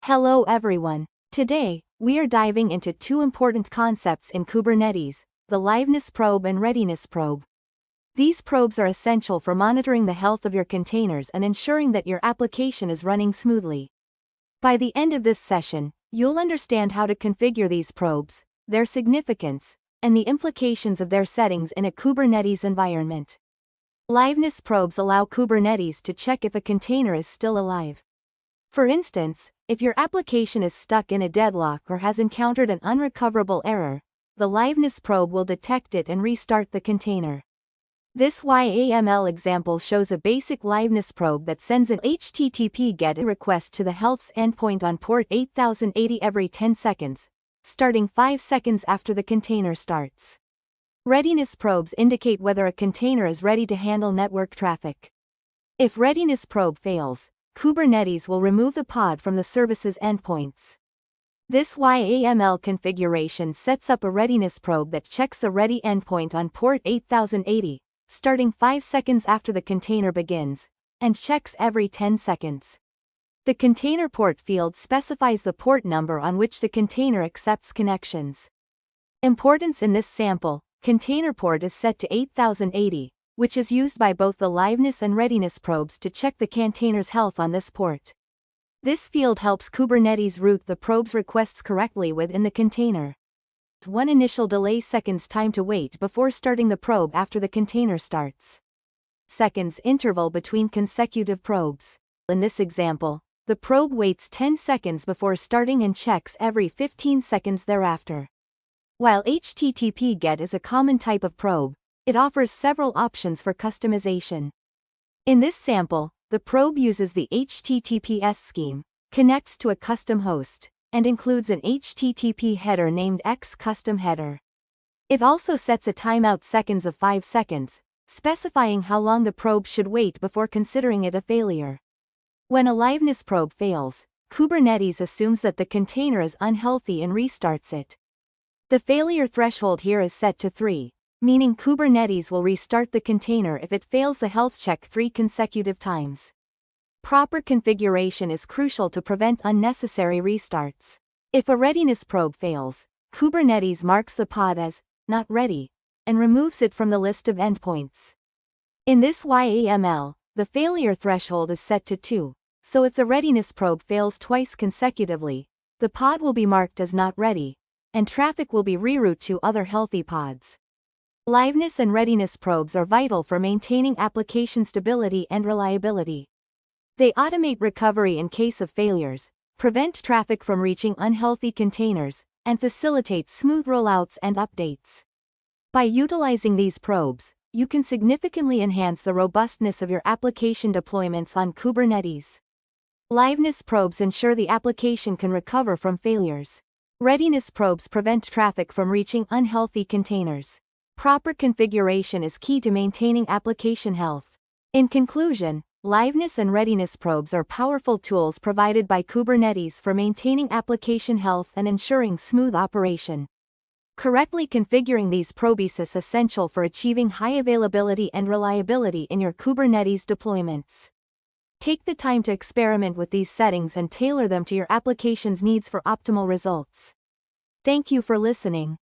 Hello everyone. Today, we are diving into two important concepts in Kubernetes, the Liveness probe and Readiness probe. These probes are essential for monitoring the health of your containers and ensuring that your application is running smoothly. By the end of this session, you'll understand how to configure these probes, their significance, and the implications of their settings in a Kubernetes environment. Liveness probes allow Kubernetes to check if a container is still alive. For instance, if your application is stuck in a deadlock or has encountered an unrecoverable error, the Liveness probe will detect it and restart the container. This YAML example shows a basic Liveness probe that sends an HTTP GET request to the health's endpoint on port 8080 every 10 seconds, starting 5 seconds after the container starts. Readiness probes indicate whether a container is ready to handle network traffic. If Readiness probe fails, Kubernetes will remove the pod from the service's endpoints. This YAML configuration sets up a Readiness probe that checks the ready endpoint on port 8080, starting 5 seconds after the container begins, and checks every 10 seconds. The container port field specifies the port number on which the container accepts connections. Importance in this sample, container port is set to 8080, which is used by both the Liveness and Readiness probes to check the container's health on this port. This field helps Kubernetes route the probe's requests correctly within the container. 1 initial delay seconds time to wait before starting the probe after the container starts. Seconds interval between consecutive probes. In this example, the probe waits 10 seconds before starting and checks every 15 seconds thereafter. While HTTP GET is a common type of probe, it offers several options for customization. In this sample, the probe uses the HTTPS scheme, connects to a custom host, and includes an HTTP header named xCustomHeader. It also sets a timeout seconds of 5 seconds, specifying how long the probe should wait before considering it a failure. When a Liveness probe fails, Kubernetes assumes that the container is unhealthy and restarts it. The failure threshold here is set to 3. Meaning Kubernetes will restart the container if it fails the health check 3 consecutive times. Proper configuration is crucial to prevent unnecessary restarts. If a Readiness probe fails, Kubernetes marks the pod as not ready and removes it from the list of endpoints. In this YAML, the failure threshold is set to 2, so if the Readiness probe fails twice consecutively, the pod will be marked as not ready, and traffic will be rerouted to other healthy pods. Liveness and Readiness probes are vital for maintaining application stability and reliability. They automate recovery in case of failures, prevent traffic from reaching unhealthy containers, and facilitate smooth rollouts and updates. By utilizing these probes, you can significantly enhance the robustness of your application deployments on Kubernetes. Liveness probes ensure the application can recover from failures. Readiness probes prevent traffic from reaching unhealthy containers. Proper configuration is key to maintaining application health. In conclusion, Liveness and Readiness probes are powerful tools provided by Kubernetes for maintaining application health and ensuring smooth operation. Correctly configuring these probes is essential for achieving high availability and reliability in your Kubernetes deployments. Take the time to experiment with these settings and tailor them to your application's needs for optimal results. Thank you for listening.